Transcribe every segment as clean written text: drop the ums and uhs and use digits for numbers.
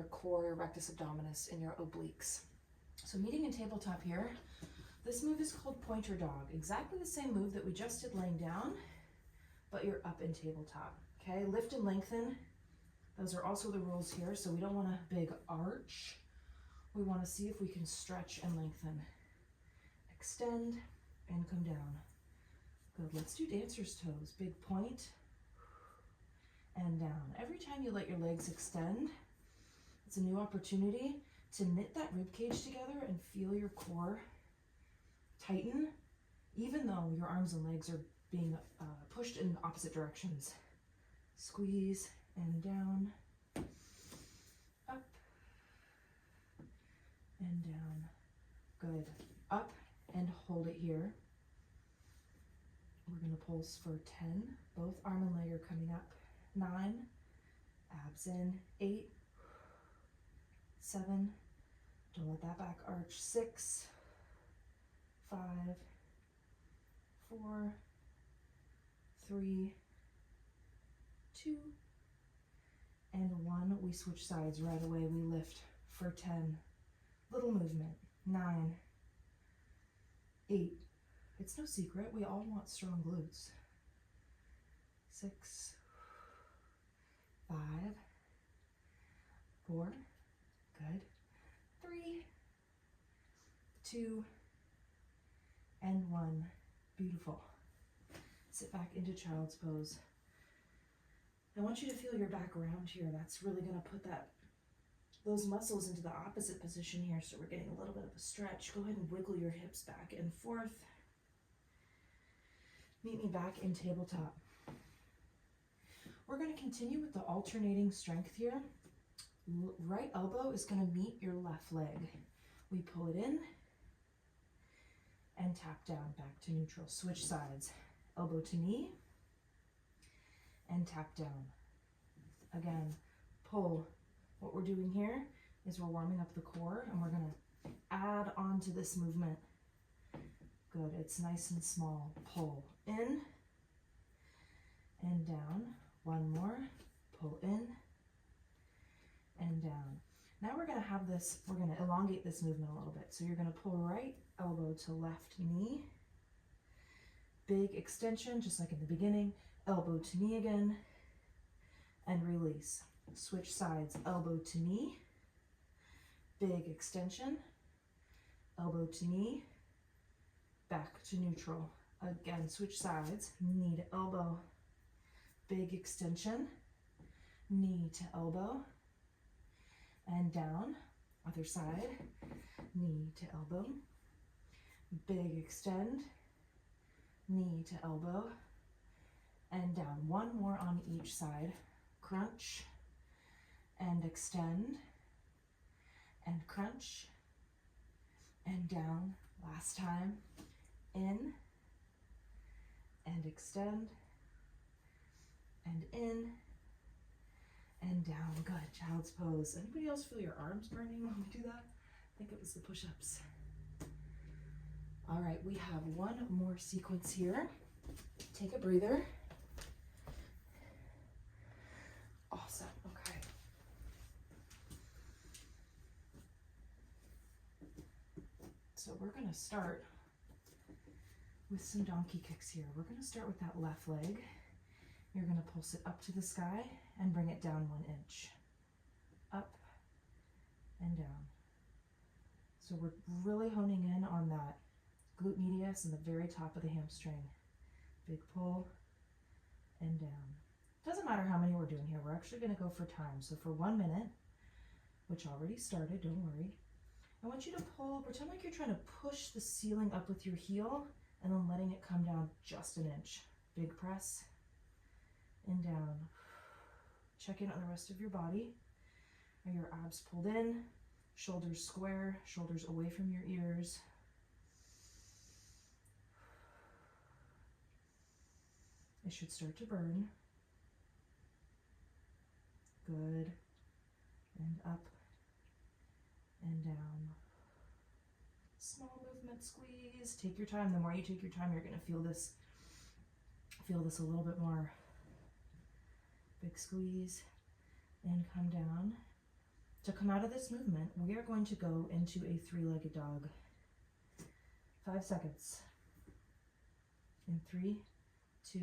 your core, your rectus abdominis, and your obliques. So meeting in tabletop here, this move is called pointer dog. Exactly the same move that we just did laying down, but you're up in tabletop. Okay, lift and lengthen. Those are also the rules here. So we don't want a big arch. We want to see if we can stretch and lengthen. Extend and come down. Good, let's do dancer's toes. Big point and down. Every time you let your legs extend, it's a new opportunity to knit that rib cage together and feel your core tighten, even though your arms and legs are being pushed in opposite directions. Squeeze and down, up and down. Good. Up and hold it here. We're going to pulse for 10. Both arm and leg are coming up. 9, abs in. 8, 7, don't let that back arch. 6, 5, 4, 3, 2, and 1. We switch sides right away. We lift for 10. Little movement. 9, 8. It's no secret. We all want strong glutes. 6, 5, 4. Good. 3, 2, and 1. Beautiful. Sit back into child's pose. I want you to feel your back around here. That's really going to put those muscles into the opposite position here, so we're getting a little bit of a stretch. Go ahead and wiggle your hips back and forth. Meet me back in tabletop. We're going to continue with the alternating strength here. Right elbow is going to meet your left leg. We pull it in and tap down back to neutral. Switch sides. Elbow to knee and tap down. Again, pull. What we're doing here is we're warming up the core, and we're going to add on to this movement. Good. It's nice and small. Pull in and down. One more. Pull in and down. Now we're going to have this, we're going to elongate this movement a little bit. So you're going to pull right elbow to left knee. Big extension, just like in the beginning. Elbow to knee again. And release. Switch sides. Elbow to knee. Big extension. Elbow to knee. Back to neutral. Again, switch sides. Knee to elbow. Big extension. Knee to elbow. And down. Other side. Knee to elbow. Big extend. Knee to elbow. And down. One more on each side. Crunch. And extend. And crunch. And down. Last time. In. And extend. And in. And down. Good. Child's pose. Anybody else feel your arms burning when we do that? I think it was the push-ups. All right, we have one more sequence here. Take a breather. Awesome. Okay. So we're going to start with some donkey kicks here. We're going to start with that left leg. You're going to pulse it up to the sky and bring it down 1 inch. Up and down. So we're really honing in on that glute medius and the very top of the hamstring. Big pull and down. Doesn't matter how many we're doing here. We're actually going to go for time. So for 1 minute, which already started, don't worry, I want you to pull, pretend like you're trying to push the ceiling up with your heel and then letting it come down just 1 inch. Big press and down. Check in on the rest of your body. Are your abs pulled in? Shoulders square, shoulders away from your ears. It should start to burn. Good. And up and down. Small movement, squeeze. Take your time. The more you take your time, you're going to feel this a little bit more. Big squeeze and come down. To come out of this movement, we are going to go into a three-legged dog. 5 seconds. In 3, 2,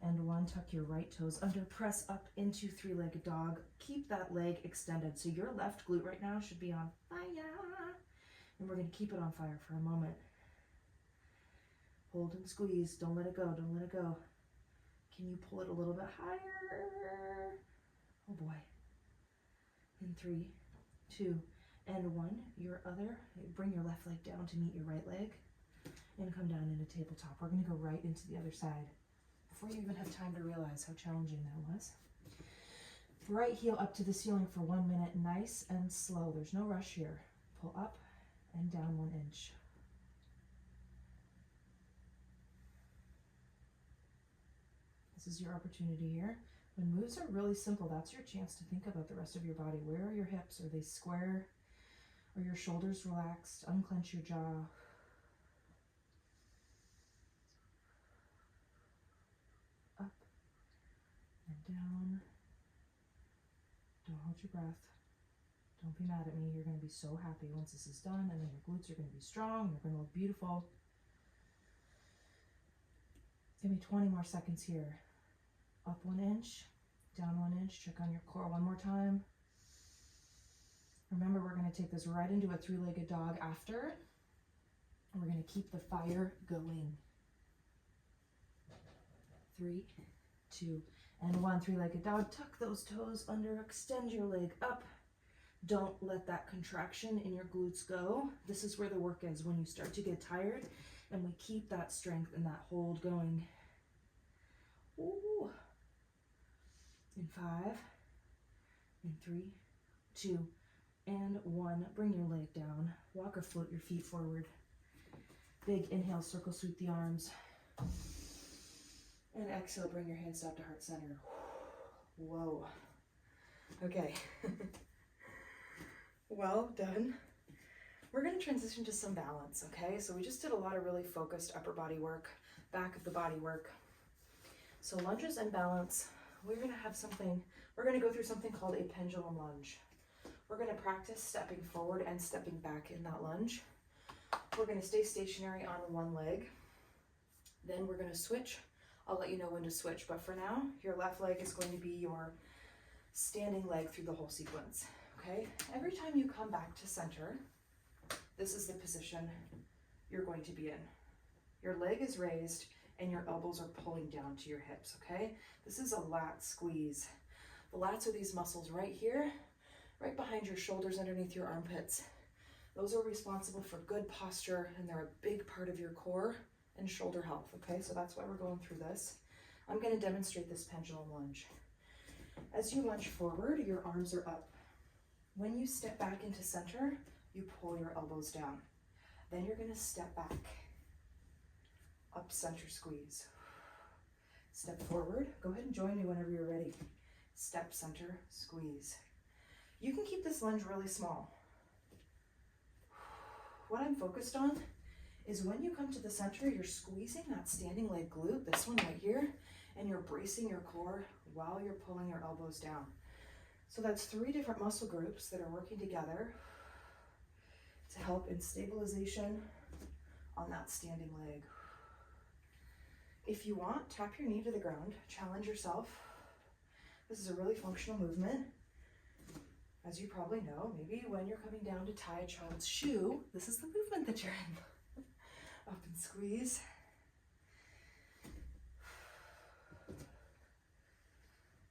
and 1. Tuck your right toes under, press up into three-legged dog. Keep that leg extended. So your left glute right now should be on fire. And we're going to keep it on fire for a moment. Hold and squeeze. Don't let it go. Don't let it go. Can you pull it a little bit higher? Oh boy. In 3, 2, and 1. Bring your left leg down to meet your right leg. And come down into tabletop. We're going to go right into the other side. Before you even have time to realize how challenging that was. Right heel up to the ceiling for 1 minute. Nice and slow. There's no rush here. Pull up and down 1 inch. This is your opportunity here. When moves are really simple, that's your chance to think about the rest of your body. Where are your hips? Are they square? Are your shoulders relaxed? Unclench your jaw. Up and down. Don't hold your breath. Don't be mad at me. You're going to be so happy once this is done, and then your glutes are going to be strong. They're going to look beautiful. Give me 20 more seconds here. Up 1 inch, down 1 inch. Check on your core one more time. Remember, we're going to take this right into a three-legged dog after. And we're going to keep the fire going. 3, 2, and 1. Three-legged dog. Tuck those toes under. Extend your leg up. Don't let that contraction in your glutes go. This is where the work is when you start to get tired, and we keep that strength and that hold going. Ooh. In 5, in 3, 2, and 1. Bring your leg down. Walk or float your feet forward. Big inhale, circle sweep the arms. And exhale, bring your hands up to heart center. Whoa. Okay. Well done. We're going to transition to some balance, okay? So we just did a lot of really focused upper body work, back of the body work. So lunges and balance, we're going to have something, we're going to go through something called a pendulum lunge. We're going to practice stepping forward and stepping back in that lunge. We're going to stay stationary on one leg. Then we're going to switch. I'll let you know when to switch, but for now, your left leg is going to be your standing leg through the whole sequence, okay? Every time you come back to center, this is the position you're going to be in. Your leg is raised and your elbows are pulling down to your hips, okay? This is a lat squeeze. The lats are these muscles right here, right behind your shoulders, underneath your armpits. Those are responsible for good posture, and they're a big part of your core and shoulder health, okay? So that's why we're going through this. I'm going to demonstrate this pendulum lunge. As you lunge forward, your arms are up. When you step back into center, you pull your elbows down. Then you're going to step back. Up, center, squeeze. Step forward. Go ahead and join me whenever you're ready. Step, center, squeeze. You can keep this lunge really small. What I'm focused on is when you come to the center, you're squeezing that standing leg glute, this one right here, and you're bracing your core while you're pulling your elbows down. So that's 3 different muscle groups that are working together to help in stabilization on that standing leg. If you want, tap your knee to the ground, challenge yourself. This is a really functional movement. As you probably know, maybe when you're coming down to tie a child's shoe, this is the movement that you're in. Up and squeeze.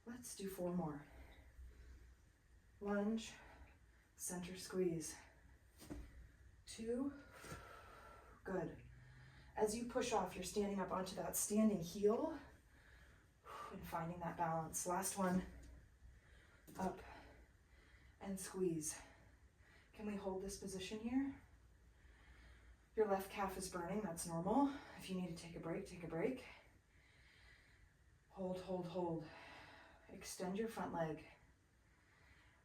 Let's do 4 more. Lunge, center squeeze. 2, good. As you push off, you're standing up onto that standing heel and finding that balance. Last one, up and squeeze. Can we hold this position here? Your left calf is burning, that's normal. If you need to take a break, take a break. Hold, hold, hold. Extend your front leg.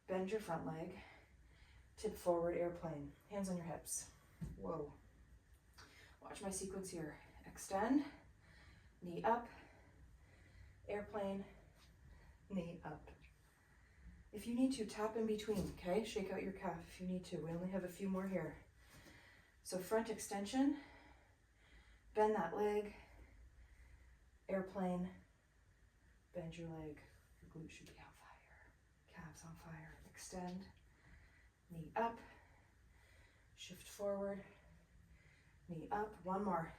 Bend your front leg. Tip forward, airplane. Hands on your hips. Whoa. Watch my sequence here. Extend, knee up, airplane, knee up. If you need to, tap in between, okay? Shake out your calf if you need to. We only have a few more here. So front extension, bend that leg, airplane, bend your leg. Your glute should be on fire. Calves on fire. Extend, knee up, shift forward, knee up. One more.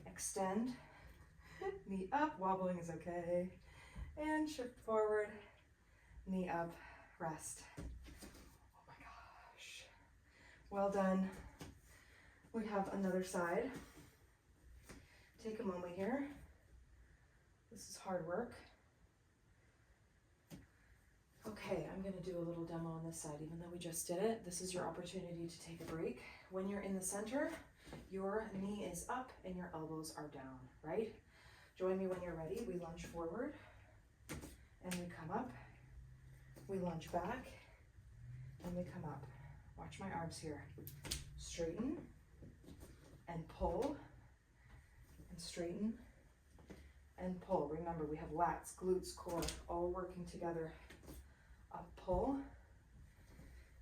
Extend, knee up. Wobbling is okay. And shift forward, knee up, rest. Oh my gosh. Well done. We have another side. Take a moment here. This is hard work. Okay, I'm gonna do a little demo on this side, even though we just did it. This is your opportunity to take a break. When you're in the center, your knee is up and your elbows are down, right? Join me when you're ready. We lunge forward and we come up. We lunge back and we come up. Watch my arms here. Straighten and pull and straighten and pull. Remember, we have lats, glutes, core, all working together. Up, pull.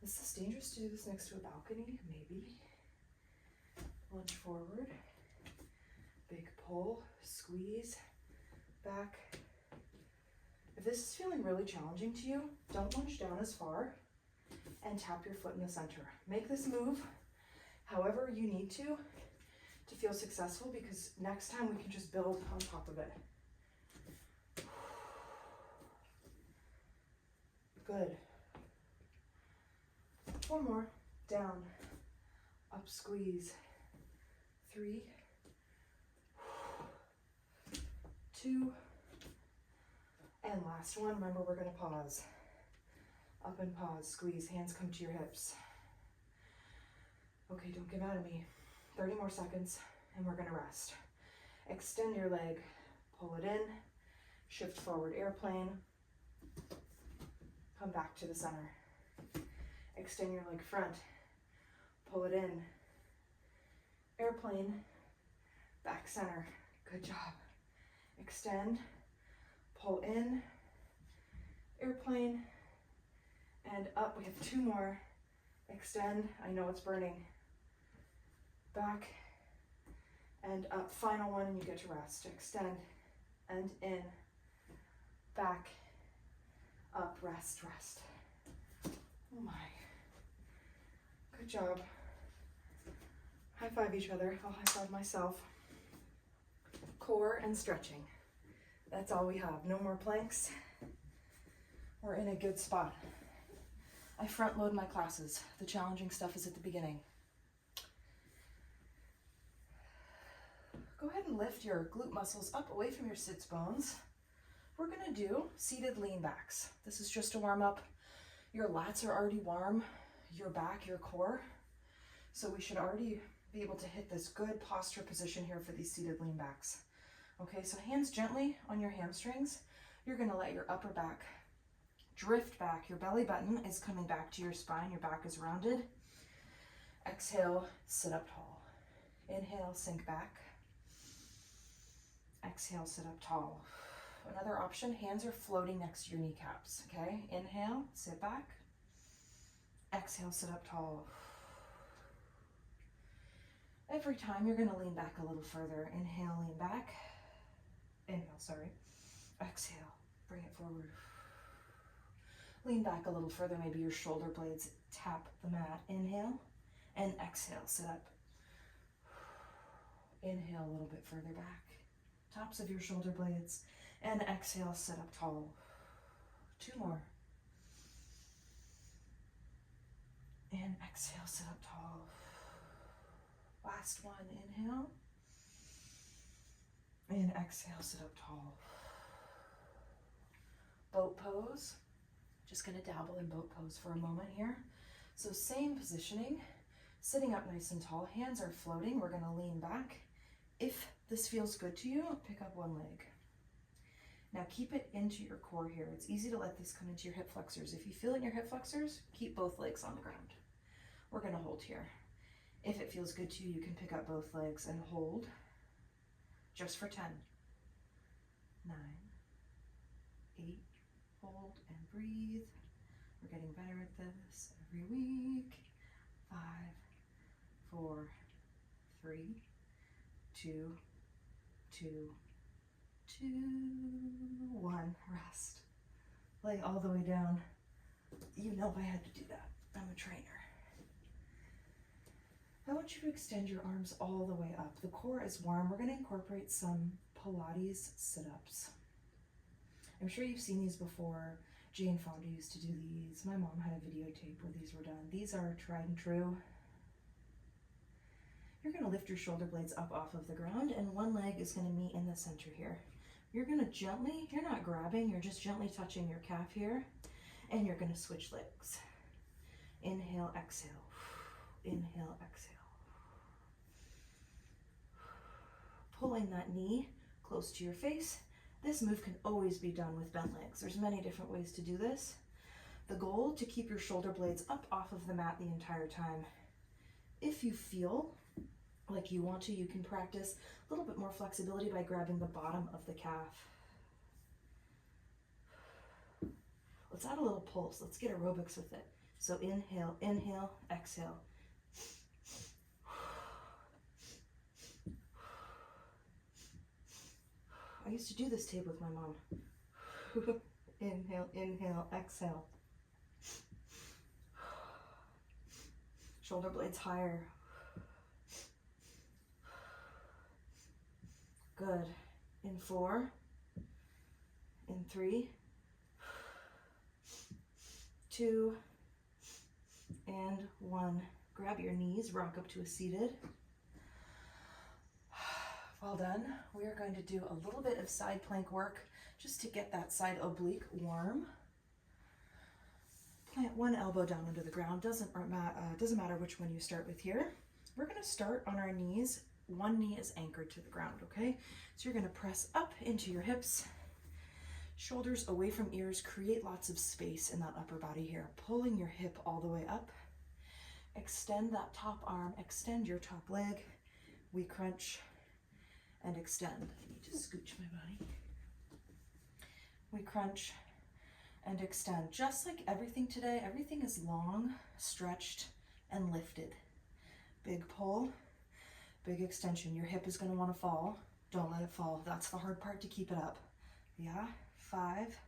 Is this dangerous to do this next to a balcony? Maybe. Lunge forward. Big pull, squeeze, back. If this is feeling really challenging to you, don't lunge down as far and tap your foot in the center. Make this move however you need to feel successful, because next time we can just build on top of it. Good. One more. Down, up, squeeze. 3, 2, and last one. Remember, we're going to pause. Up and pause, squeeze, hands come to your hips. Okay, don't get mad at me. 30 more seconds, and we're going to rest. Extend your leg, pull it in, shift forward, airplane, come back to the center. Extend your leg front, pull it in, airplane, back center. Good job. Extend, pull in, airplane, and up. We have 2 more. Extend. I know it's burning. Back and up. Final one, and you get to rest. Extend and in, back, up, rest, rest. Oh my. Good job. High five each other. I'll high five myself. Core and stretching. That's all we have. No more planks. We're in a good spot. I front load my classes. The challenging stuff is at the beginning. Go ahead and lift your glute muscles up away from your sits bones. We're gonna do seated lean backs. This is just to warm up. Your lats are already warm, your back, your core. So we should already be able to hit this good posture position here for these seated lean backs. Okay, so hands gently on your hamstrings. You're gonna let your upper back drift back. Your belly button is coming back to your spine. Your back is rounded. Exhale, sit up tall. Inhale, sink back. Exhale, sit up tall. Another option, hands are floating next to your kneecaps, okay? Inhale, sit back. Exhale, sit up tall. Every time you're gonna lean back a little further. Inhale, lean back. Inhale, sorry. Exhale, bring it forward. Lean back a little further, maybe your shoulder blades tap the mat. Inhale, and exhale, sit up. Inhale a little bit further back. Tops of your shoulder blades, and exhale, sit up tall. 2 more. And exhale, sit up tall. Last one, inhale. And exhale, sit up tall. Boat pose. Just gonna dabble in boat pose for a moment here. So same positioning, sitting up nice and tall, hands are floating. We're gonna lean back. If this feels good to you, pick up one leg. Now keep it into your core here. It's easy to let this come into your hip flexors. If you feel it in your hip flexors, keep both legs on the ground. We're gonna hold here. If it feels good to you, you can pick up both legs and hold just for 10, 9, 8, hold and breathe, We're getting better at this every week. 5, 4, 3, 2, 2, 2, 1. Rest. Lay all the way down. You know I had to do that. I'm a trainer. I want you to extend your arms all the way up. The core is warm. We're going to incorporate some Pilates sit-ups. I'm sure you've seen these before. Jane Fonda used to do these. My mom had a videotape where these were done. These are tried and true. You're going to lift your shoulder blades up off of the ground, and one leg is going to meet in the center here. You're going to gently, you're not grabbing, you're just gently touching your calf here, and you're going to switch legs. Inhale, exhale. Inhale, exhale. Pulling that knee close to your face. This move can always be done with bent legs. There's many different ways to do this. The goal, to keep your shoulder blades up off of the mat the entire time. If you feel like you want to, you can practice a little bit more flexibility by grabbing the bottom of the calf. Let's add a little pulse. Let's get aerobics with it. So inhale, inhale, exhale. I used to do this tape with my mom. Inhale, inhale, exhale. Shoulder blades higher. Good. In 4, in 3, 2, and 1. Grab your knees, rock up to a seated. Well done. We are going to do a little bit of side plank work just to get that side oblique warm. Plant one elbow down under the ground. Doesn't matter which one you start with here. We're going to start on our knees. One knee is anchored to the ground, okay? So you're going to press up into your hips, shoulders away from ears. Create lots of space in that upper body here. Pulling your hip all the way up. Extend that top arm. Extend your top leg. We crunch and extend. I need to scooch my body. We crunch and extend. Just like everything today, everything is long, stretched, and lifted. Big pull, big extension. Your hip is going to want to fall. Don't let it fall. That's the hard part, to keep it up. Yeah, 5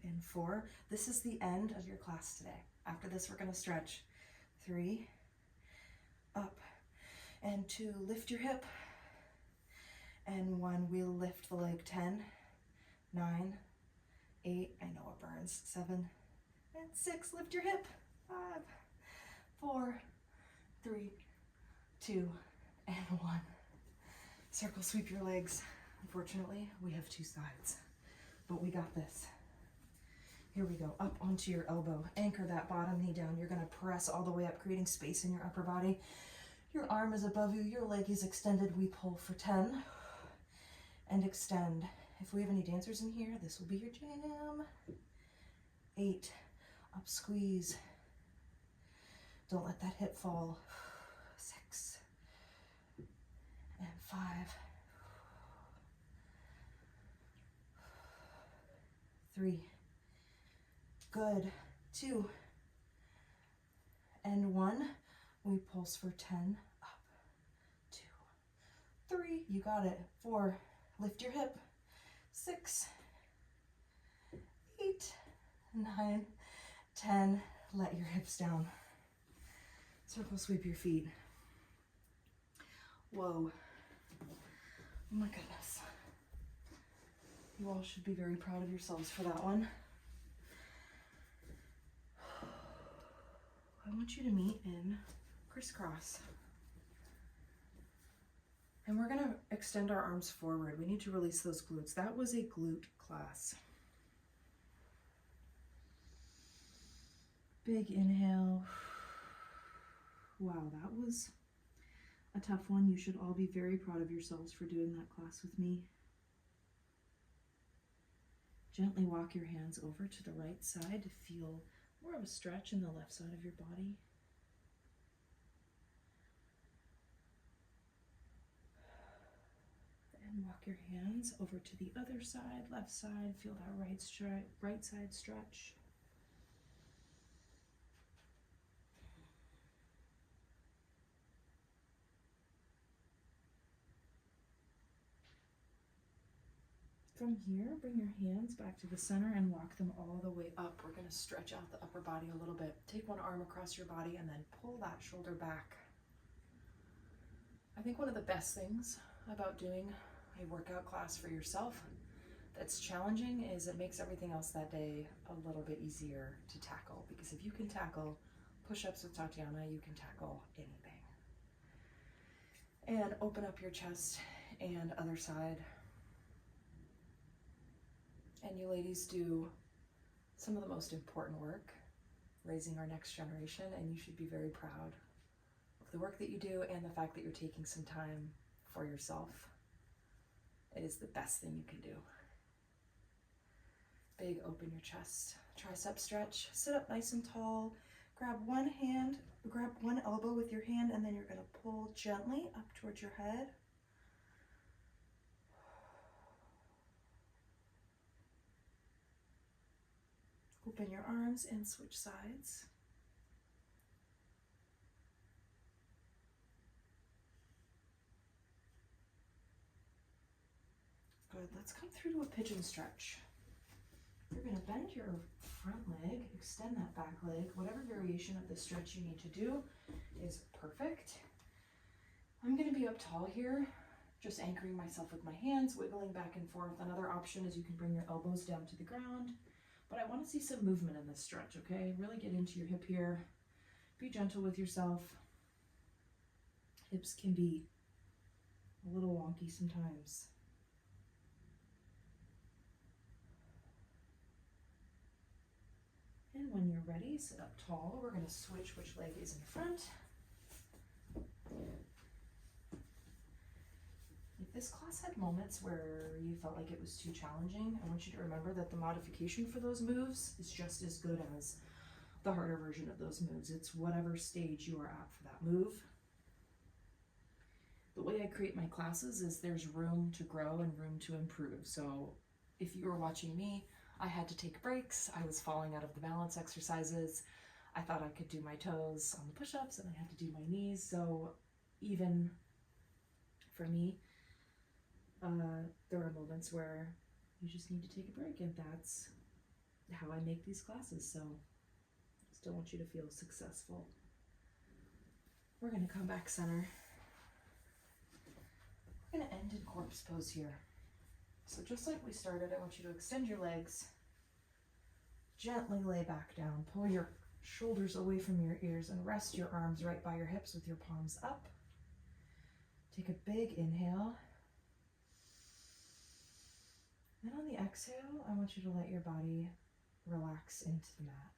and 4. This is the end of your class today. After this, we're going to stretch. 3, up, and 2, lift your hip, and 1, we'll lift the leg. 10, 9, 8, I know it burns, 7, and 6, lift your hip. 5, 4, 3, 2, and 1. Circle sweep your legs. Unfortunately, we have 2 sides, but we got this. Here we go, up onto your elbow. Anchor that bottom knee down. You're gonna press all the way up, creating space in your upper body. Your arm is above you, your leg is extended. We pull for 10 and extend. If we have any dancers in here, this will be your jam. 8, up, squeeze. Don't let that hip fall. 6 and 5. 3. Good. 2 and 1. We pulse for 10. Up. 2, 3. You got it. 4. Lift your hip. 6, 8, 9, 10. Let your hips down. Circle sweep your feet. Whoa. Oh my goodness. You all should be very proud of yourselves for that one. I want you to meet in crisscross. And we're gonna extend our arms forward. We need to release those glutes. That was a glute class. Big inhale. Wow, that was a tough one. You should all be very proud of yourselves for doing that class with me. Gently walk your hands over to the right side to feel more of a stretch in the left side of your body. And walk your hands over to the other side, left side. Feel that right side stretch. from here, bring your hands back to the center and walk them all the way up. We're going to stretch out the upper body a little bit. Take one arm across your body and then pull that shoulder back. I think one of the best things about doing a workout class for yourself that's challenging is it makes everything else that day a little bit easier to tackle, because if you can tackle push-ups with Tatiana, you can tackle anything. And open up your chest and other side. And you ladies do some of the most important work, raising our next generation, and you should be very proud of the work that you do and the fact that you're taking some time for yourself. It is the best thing you can do. Big open your chest, tricep stretch, sit up nice and tall, grab one elbow with your hand, and then you're going to pull gently up towards your head. Open your arms and switch sides. Good, let's come through to a pigeon stretch. You're going to bend your front leg, extend that back leg. Whatever variation of the stretch you need to do is perfect. I'm going to be up tall here, just anchoring myself with my hands, wiggling back and forth. Another option is you can bring your elbows down to the ground, but I want to see some movement in this stretch, okay? Really get into your hip here. Be gentle with yourself. Hips can be a little wonky sometimes. And when you're ready, sit up tall. We're going to switch which leg is in front. If this class had moments where you felt like it was too challenging, I want you to remember that the modification for those moves is just as good as the harder version of those moves. It's whatever stage you are at for that move. The way I create my classes is there's room to grow and room to improve. So if you were watching me, I had to take breaks. I was falling out of the balance exercises. I thought I could do my toes on the push-ups and I had to do my knees. So even for me, there are moments where you just need to take a break, and that's how I make these classes. So I still want you to feel successful. We're going to come back center. We're going to end in corpse pose here. So just like we started, I want you to extend your legs, gently lay back down, pull your shoulders away from your ears, and rest your arms right by your hips with your palms up. Take a big inhale. Then on the exhale, I want you to let your body relax into the mat.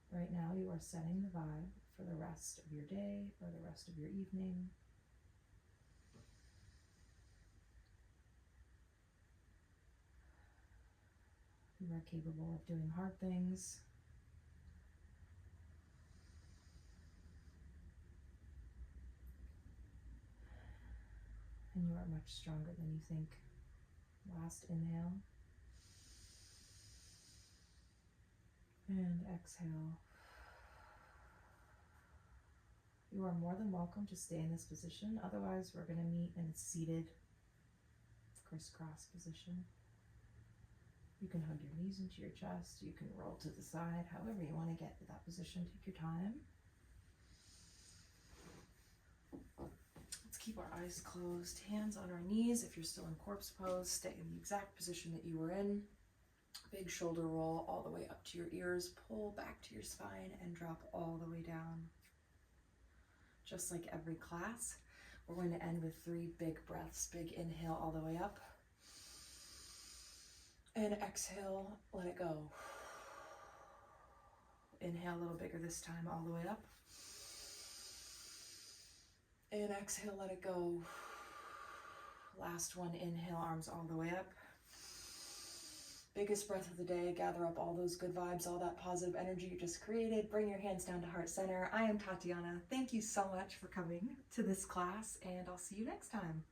Right now, you are setting the vibe for the rest of your day or the rest of your evening. You are capable of doing hard things. And you are much stronger than you think. Last inhale. And exhale. You are more than welcome to stay in this position. Otherwise, we're going to meet in a seated crisscross position. You can hug your knees into your chest. You can roll to the side. However you want to get to that position, take your time. Let's keep our eyes closed. Hands on our knees. If you're still in corpse pose, stay in the exact position that you were in. Big shoulder roll all the way up to your ears. Pull back to your spine and drop all the way down. Just like every class, we're going to end with 3 big breaths. Big inhale all the way up. And exhale, let it go. Inhale a little bigger this time, all the way up. And exhale, let it go. Last one, inhale, arms all the way up. biggest breath of the day. Gather up all those good vibes, all that positive energy you just created. Bring your hands down to heart center. I am Tatiana. Thank you so much for coming to this class, and I'll see you next time.